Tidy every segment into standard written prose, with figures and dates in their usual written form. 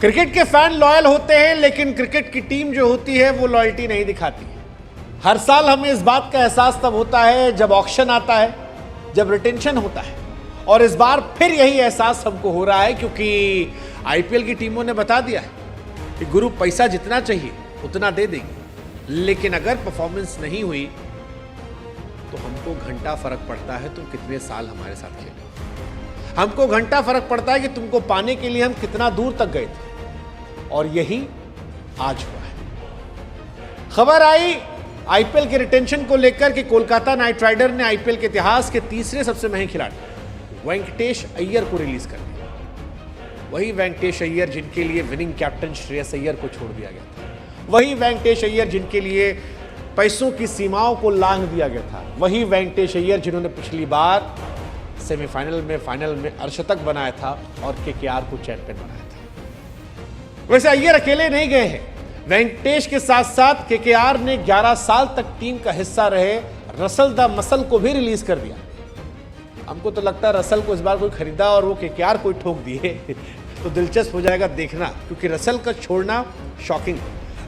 Cricket के fan loyal होते हैं, लेकिन क्रिकेट की टीम जो होती है वो लॉयल्टी नहीं दिखाती। हर साल हमें इस बात का एहसास तब होता है जब ऑक्शन आता है, जब रिटेंशन होता है। और इस बार फिर यही एहसास हमको हो रहा है, क्योंकि आईपीएल की टीमों ने बता दिया है कि गुरु पैसा जितना चाहिए उतना दे देंगे, लेकिन अगर परफॉर्मेंस नहीं हुई तो हमको घंटा फर्क पड़ता है तुम कितने साल हमारे साथ खेले। हमको घंटा फर्क पड़ता है कि तुमको पाने के लिए हम कितना दूर तक गए थे। और यही आज हुआ है। खबर आई आईपीएल के रिटेंशन को लेकर कि कोलकाता नाइट राइडर ने आईपीएल के इतिहास के तीसरे सबसे महंगे खिलाड़ी वेंकटेश अय्यर को रिलीज कर दिया। वही वेंकटेश अय्यर जिनके लिए विनिंग कैप्टन श्रेयस अय्यर को छोड़ दिया गया था, वही वेंकटेश अय्यर जिनके लिए पैसों की सीमाओं को लांघ दिया गया था, वही वेंकटेश अय्यर जिन्होंने पिछली बार सेमीफाइनल में फाइनल में अर्धशतक बनाया था और केकेआर को चैंपियन बनाया था। वैसे अय्यर अकेले नहीं गए हैं, वेंकटेश के साथ साथ केकेआर ने 11 साल तक टीम का हिस्सा रहे रसल द मसल को भी रिलीज कर दिया। हमको तो लगता है रसल को इस बार कोई खरीदा और वो केकेआर कोई ठोक दिए तो दिलचस्प हो जाएगा देखना, क्योंकि रसल का छोड़ना शॉकिंग।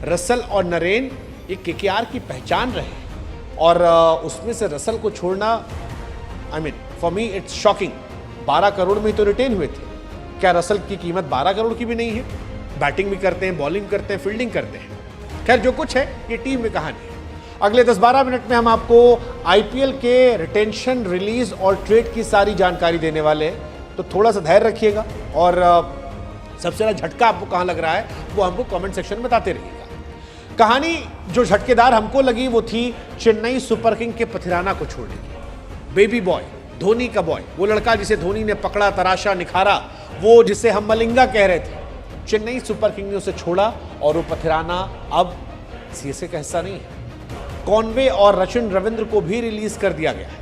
रसल और नरेन ये केकेआर की पहचान रहे और उसमें से रसल को छोड़ना for me it's shocking. 12 crore में तो रिटेन हुए थे। क्या रसल की कीमत 12 करोड़ की भी नहीं है? बैटिंग भी करते हैं, बॉलिंग करते हैं, फील्डिंग करते हैं। खैर जो कुछ है ये टीम में कहानी है। अगले 10-12 मिनट में हम आपको आईपीएल के रिटेंशन, रिलीज और ट्रेड की सारी जानकारी देने वाले हैं, तो थोड़ा सा धैर्य रखिएगा। और सबसे ज़्यादा झटका आपको कहाँ लग रहा है वो हमको कमेंट सेक्शन में बताते रहिएगा। कहानी जो झटकेदार हमको लगी वो थी चेन्नई सुपर किंग के पथिराना को छोड़ने की। बेबी बॉय, धोनी का बॉय, वो लड़का जिसे धोनी ने पकड़ा, तराशा, निखारा, वो जिसे हम मलिंगा कह रहे थे, चेन्नई सुपर किंग ने उसे छोड़ा और वो पथिराना अब सीएसके का हिस्सा नहीं है। कॉनवे और रचिन रविंद्र को भी रिलीज कर दिया गया है।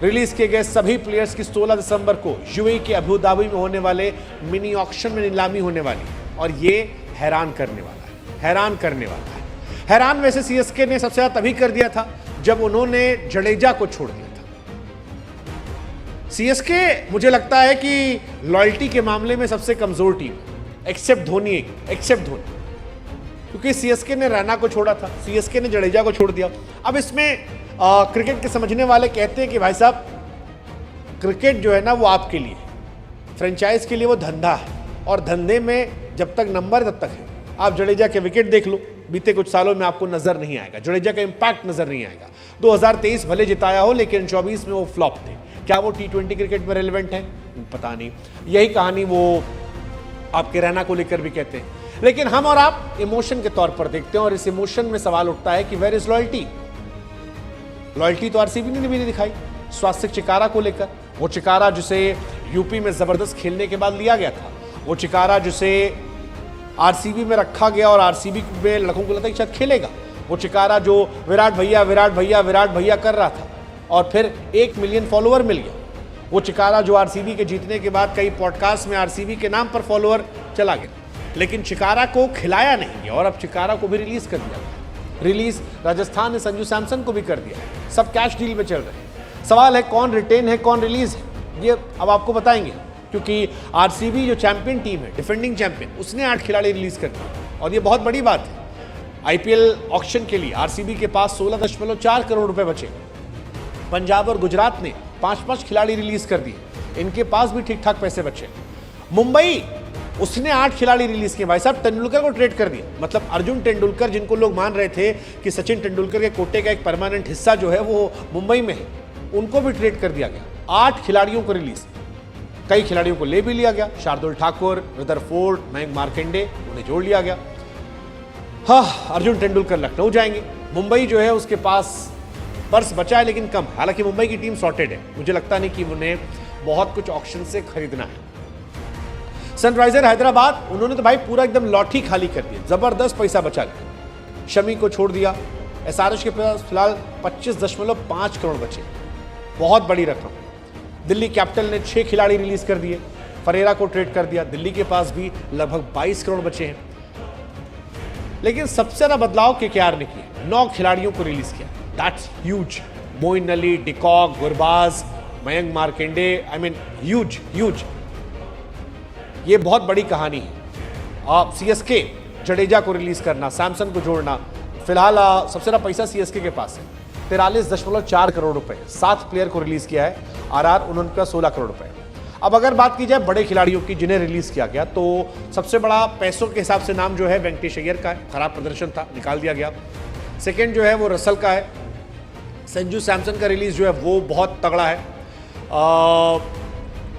रिलीज किए गए सभी प्लेयर्स की 16 दिसंबर को यूएई के अबू धाबी में होने वाले मिनी ऑक्शन में नीलामी होने वाली है। और ये हैरान करने वाला है, हैरान करने वाला है। हैरान वैसे सीएसके ने सबसे ज्यादा तभी कर दिया था जब उन्होंने जडेजा को छोड़ दिया था। सीएसके मुझे लगता है कि लॉयल्टी के मामले में सबसे कमजोर team, except Dhoni, except Dhoni, क्योंकि सीएसके ने रैना को छोड़ा था, सीएसके ने जडेजा को छोड़ दिया। अब इसमें क्रिकेट के समझने वाले कहते हैं कि भाई साहब क्रिकेट जो है ना वो आपके लिए, फ्रेंचाइज के लिए वो धंधा है और धंधे में जब तक नंबर तब तक है। आप जडेजा के विकेट देख लो, बीते कुछ सालों में आपको नजर नहीं आएगा, जडेजा का इंपैक्ट नजर नहीं आएगा। 2023 भले जिताया हो लेकिन 24 में वो फ्लॉप थे। क्या वो टी20 क्रिकेट में रेलेवेंट है? पता नहीं। यही कहानी वो आपके रैना को लेकर भी कहते हैं। लेकिन हम और आप इमोशन के तौर पर देखते हैं और इस इमोशन में सवाल उठता है कि वेयर इज लॉयल्टी। लॉयल्टी तो आरसीबी ने भी नहीं दिखाई स्वास्थ्य चिकारा को लेकर। वो चिकारा जिसे यूपी में जबरदस्त खेलने के बाद लिया गया था, वो चिकारा जिसे आरसीबी में रखा गया और आरसीबी में लड़कों को लगता है कि शायद खेलेगा, वो चिकारा जो विराट भैया विराट भैया विराट भैया कर रहा था और फिर 1 मिलियन फॉलोअर मिल गया, वो चिकारा जो आरसीबी के जीतने के बाद कई पॉडकास्ट में आरसीबी के नाम पर फॉलोअर चला गया, लेकिन चिकारा को खिलाया नहीं गया और अब चिकारा को भी रिलीज कर दिया गया। रिलीज राजस्थान ने संजू सैमसन को भी कर दिया है। सब कैश डील में चल रहे हैं। सवाल है कौन रिटेन है कौन रिलीज है, ये अब आपको बताएंगे, क्योंकि आरसीबी जो चैंपियन टीम है, डिफेंडिंग चैंपियन, उसने 8 खिलाड़ी रिलीज कर दिए और ये बहुत बड़ी बात है। आईपीएल ऑक्शन के लिए आरसीबी के पास 16.4 करोड़ रुपए बचे। पंजाब और गुजरात ने 5-5 खिलाड़ी रिलीज कर दिए, इनके पास भी ठीक ठाक पैसे बचे। मुंबई, उसने 8 खिलाड़ी रिलीज किए। भाई साहब तेंदुलकर को ट्रेड कर दिया, मतलब अर्जुन तेंदुलकर जिनको लोग मान रहे थे कि सचिन तेंदुलकर के कोटे का एक परमानेंट हिस्सा जो है वो मुंबई में है, उनको भी ट्रेड कर दिया गया। 8 खिलाड़ियों को रिलीज, कई खिलाड़ियों को ले भी लिया गया, शार्दुल ठाकुर, रुदरफोर्ड, मयंक मार्कंडे, उन्हें जोड़ लिया गया। हाँ, अर्जुन तेंदुलकर लखनऊ जाएंगे। मुंबई जो है उसके पास पर्स बचा है लेकिन कम, हालांकि मुंबई की टीम सॉर्टेड है, मुझे लगता नहीं कि उन्हें बहुत कुछ ऑक्शन से खरीदना है। सनराइजर हैदराबाद, उन्होंने तो भाई पूरा एकदम लॉटरी खाली कर दिया, जबरदस्त पैसा बचा लिया। शमी को छोड़ दिया। एसआरएच के पास फिलहाल 25.5 करोड़ बचे, बहुत बड़ी रकम। दिल्ली कैपिटल ने 6 खिलाड़ी रिलीज कर दिए, फरेरा को ट्रेड कर दिया, दिल्ली के पास भी लगभग 22 करोड़ बचे हैं। लेकिन सबसे ज्यादा बदलाव केकेआर ने किया, 9 खिलाड़ियों को रिलीज किया, that's huge. Moeen Ali, de Kock, Gurbaz, Mayank Markande, huge. ये बहुत बड़ी कहानी है। सीएसके जडेजा को रिलीज करना, सैमसन को जोड़ना, फिलहाल सबसे ज्यादा पैसा सीएसके के पास है 43.4 करोड़ रुपए, 7 प्लेयर को रिलीज किया है आरआर, उन्होंने 16 करोड़ रुपए। अब अगर बात की जाए बड़े खिलाड़ियों की जिन्हें रिलीज किया गया, तो सबसे बड़ा पैसों के हिसाब से नाम जो है वेंकटेश अय्यर का है, खराब प्रदर्शन था, निकाल दिया गया। सेकेंड जो है वो रसल का है। संजू सैमसन का रिलीज जो है वो बहुत तगड़ा है।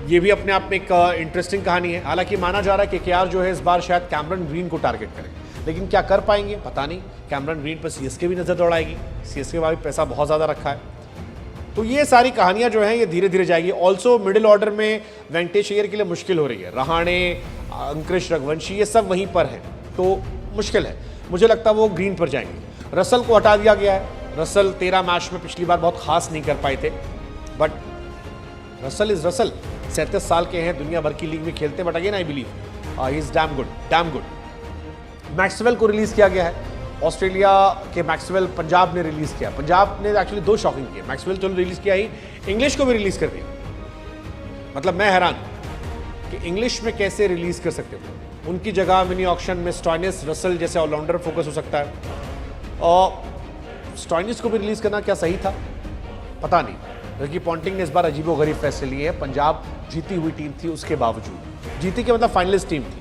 ये भी अपने आप में एक इंटरेस्टिंग कहानी है। हालांकि माना जा रहा है कि केकेआर जो है इस बार शायद कैमरन ग्रीन को टारगेट करे, लेकिन क्या कर पाएंगे पता नहीं। कैमरन ग्रीन पर सीएसके भी नजर दौड़ाएगी, सीएसके का भी पैसा बहुत ज़्यादा रखा है। तो ये सारी कहानियां जो हैं ये धीरे धीरे जाएगी। ऑल्सो मिडिल ऑर्डर में वेंकटेश अय्यर के लिए मुश्किल हो रही है। रहाणे, अंकुश रघुवंशी ये सब वहीं पर हैं, तो मुश्किल है। मुझे लगता है वो ग्रीन पर जाएंगे। रसल को हटा दिया गया है। रसल 13 मैच में पिछली बार बहुत खास नहीं कर पाए थे, बट रसल इज रसल, 37 साल के हैं, दुनिया भर की लीग में खेलते हैं, but again I believe he is damn good. Maxwell को रिलीज किया गया है। ऑस्ट्रेलिया के मैक्सवेल पंजाब ने रिलीज किया। पंजाब ने एक्चुअली 2 शॉकिंग किए। मैक्सवेल तो रिलीज किया ही, इंग्लिश को भी रिलीज कर दिया। मतलब मैं हैरान कि इंग्लिश में कैसे रिलीज कर सकते हो। उनकी जगह मिनी ऑक्शन में स्टॉइनिस, रसल जैसे ऑलराउंडर फोकस हो सकता है। और स्टॉइनिस को भी रिलीज करना क्या सही था पता नहीं। रिकी पॉन्टिंग ने इस बार अजीबोगरीब फैसले लिए हैं। पंजाब जीती हुई टीम थी, उसके बावजूद जीती के मतलब फाइनलिस्ट टीम थी।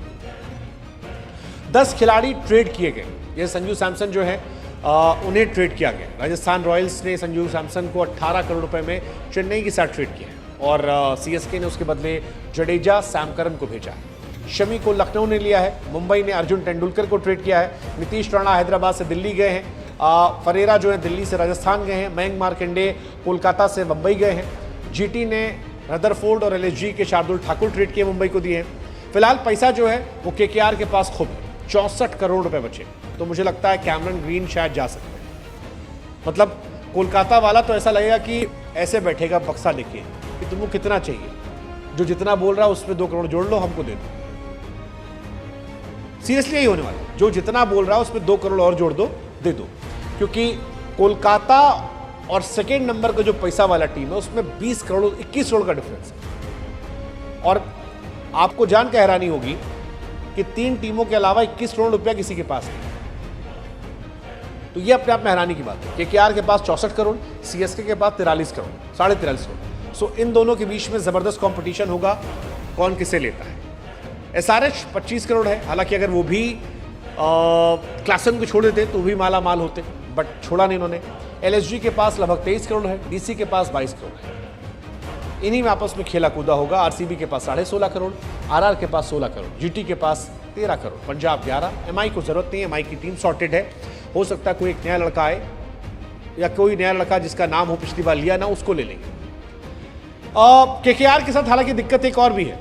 10 खिलाड़ी ट्रेड किए गए। ये संजू सैमसन जो है उन्हें ट्रेड किया गया। राजस्थान रॉयल्स ने संजू सैमसन को 18 करोड़ रुपए में चेन्नई के साथ ट्रेड किया है, और सीएसके ने उसके बदले जडेजा, सैम करन को भेजा है। शमी को लखनऊ ने लिया है। मुंबई ने अर्जुन तेंदुलकर को ट्रेड किया है। नीतीश राणा हैदराबाद से दिल्ली गए हैं। फरेरा जो है दिल्ली से राजस्थान गए हैं। मयंक मार्कंडे कोलकाता से मुंबई गए हैं। जीटी ने रदरफोर्ड और एलएसजी के शार्दुल ठाकुर ट्रेड किए, मुंबई को दिए हैं। फिलहाल पैसा जो है वो केकेआर के पास खूब 64 करोड़ रुपए बचे, तो मुझे लगता है कैमरन ग्रीन शायद जा सकते हैं। मतलब कोलकाता वाला तो ऐसा लगेगा कि ऐसे बैठेगा बक्सा लेके कि तुमको कितना चाहिए, जो जितना बोल रहा है उसमें 2 करोड़ जोड़ लो, हमको दे दो। सीरियसली यही होने वाला है, जो जितना बोल रहा है उसमें 2 करोड़ और जोड़ दो, दे दो। क्योंकि कोलकाता और सेकेंड नंबर का जो पैसा वाला टीम है उसमें 20 करोड़ 21 करोड़ का डिफरेंस है। और आपको जान के हैरानी होगी कि 3 टीमों के अलावा 21 करोड़ रुपया किसी के पास नहीं। तो ये अपने आप में हैरानी की बात है। केकेआर के पास 64 करोड़, सीएसके के पास 43 करोड़, 43.5 करोड़। सो इन दोनों के बीच में जबरदस्त कंपटीशन होगा कौन किसे लेता है। एसआरएच 25 करोड़ है। हालांकि अगर वो भी क्लासन को छोड़ देते तो भी माला माल होते, बट छोड़ा नहीं उन्होंने। एलएसजी के पास लगभग 23 करोड़ है। डीसी के पास 22 करोड़ है। इन्हीं में आपस में खेला कूदा होगा। आरसीबी के पास 16.5 करोड़, आरआर के पास 16 करोड़, जीटी के पास 13 करोड़, पंजाब 11। एमआई को जरूरत नहीं है, एमआई की टीम सॉर्टेड है। हो सकता है कोई एक नया लड़का आए या कोई नया लड़का जिसका नाम हो पिछली बार लिया ना, उसको ले लेंगे। केकेआर के साथ हालांकि दिक्कत एक और भी है।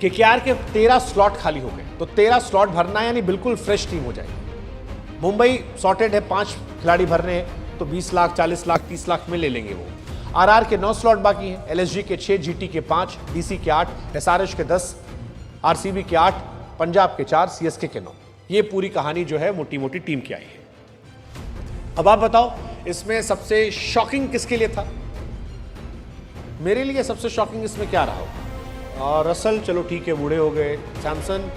केकेआर के 13 स्लॉट खाली हो गए, तो 13 स्लॉट भरना यानी बिल्कुल फ्रेश टीम हो जाएगी। मुंबई सॉर्टेड है, 5 खिलाड़ी भरने हैं, तो 20 लाख, 40 लाख, 30 लाख में ले लेंगे वो। आरआर के 9 स्लॉट बाकी हैं, एलएसजी के 6, जीटी के 5, डीसी के 8, एसआरएच के 10, आरसीबी के 8, पंजाब के 4, सीएसके के 9। ये पूरी कहानी जो है मोटी मोटी टीम की आई है। अब आप बताओ इसमें सबसे शॉकिंग किसके लिए था? मेरे लिए सबसे शॉकिंग इसमें क्या रहा होगा? रसल चलो ठीक है, बूढ़े हो गए। सैमसन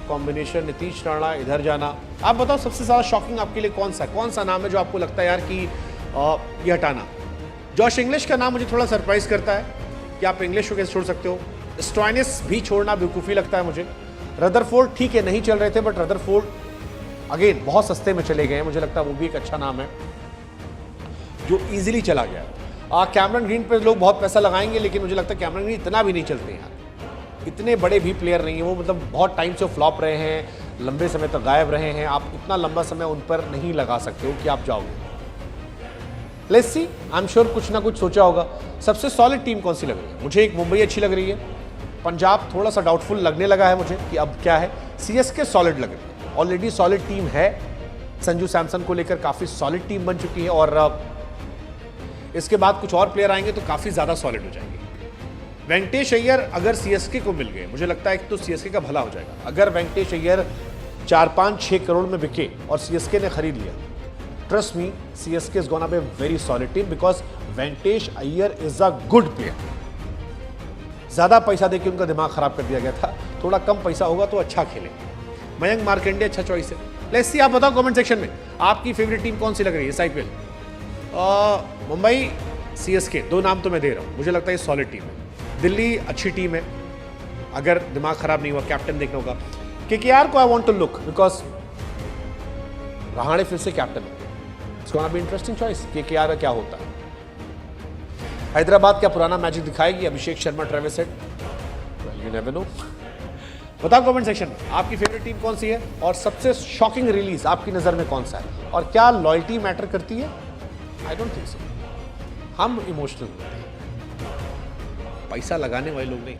कॉम्बिनेशन, नीतीश राणा इधर जाना। आप बताओ सबसे ज़्यादा शॉकिंग आपके लिए कौन सा नाम है जो आपको लगता है यार कि ये हटाना? जॉश इंग्लिश का नाम मुझे थोड़ा सरप्राइज करता है कि आप इंग्लिश को कैसे छोड़ सकते हो। स्टॉइनिस भी छोड़ना बेवकूफ़ी लगता है मुझे। रदरफोर्ड ठीक है, नहीं चल रहे थे, बट रदरफोर्ड अगेन बहुत सस्ते में चले गए हैं। मुझे लगता है वो भी एक अच्छा नाम है जो ईजिली चला गया। कैमरन ग्रीन पे लोग बहुत पैसा लगाएंगे, लेकिन मुझे लगता है कैमरन ग्रीन इतना भी नहीं चलते यार। इतने बड़े भी प्लेयर नहीं है वो, मतलब बहुत टाइम से फ्लॉप रहे हैं, लंबे समय तक गायब रहे हैं। आप इतना लंबा समय उन पर नहीं लगा सकते हो कि आप जाओगे। Let's see, I am sure कुछ ना कुछ सोचा होगा। सबसे सॉलिड टीम कौन सी लग रही है? मुझे एक मुंबई अच्छी लग रही है। पंजाब थोड़ा सा डाउटफुल लगने लगा है मुझे कि अब क्या है। सीएसके सॉलिड लग रही है, ऑलरेडी सॉलिड टीम है। संजू सैमसन को लेकर काफ़ी सॉलिड टीम बन चुकी है, और इसके बाद कुछ और प्लेयर आएंगे तो काफ़ी ज़्यादा सॉलिड हो जाएंगे। वेंकटेश अय्यर अगर सीएसके को मिल गए, मुझे लगता है कि तो सीएसके का भला हो जाएगा। अगर वेंकटेश अय्यर 4-5-6 करोड़ में बिके और सीएसके ने खरीद लिया, trust me, CSK is gonna be very solid team, because Venkatesh Iyer is a good player. ज़्यादा पैसा देके उनका दिमाग खराब कर दिया गया था। थोड़ा कम पैसा होगा तो अच्छा खेलेंगे। मयंक मार्कंडे अच्छा चॉइस है। लेट्स सी, आप बताओ कमेंट सेक्शन में आपकी फेवरेट टीम कौन सी लग रही है इस आईपीएल। मुंबई, सीएसके, दो नाम तो मैं दे रहा हूँ, मुझे लगता है ये सॉलिड टीम है। दिल्ली अच्छी टीम है, अगर दिमाग खराब नहीं हुआ, कैप्टन देखना होगा। केकेआर को I want to look because Rahane फिर से कैप्टन है, it's gonna be interesting choice. KKR का क्या होता है। हैदराबाद क्या पुराना मैजिक दिखाएगी Abhishek Sharma, Travis Head, you never know. बताओ कमेंट सेक्शन में आपकी फेवरेट टीम कौन सी है और सबसे शॉकिंग रिलीज आपकी नज़र में कौन सा है, और क्या लॉयल्टी मैटर करती है। I don't think so. हम इमोशनल होते हैं, पैसा लगाने वाले लोग नहीं।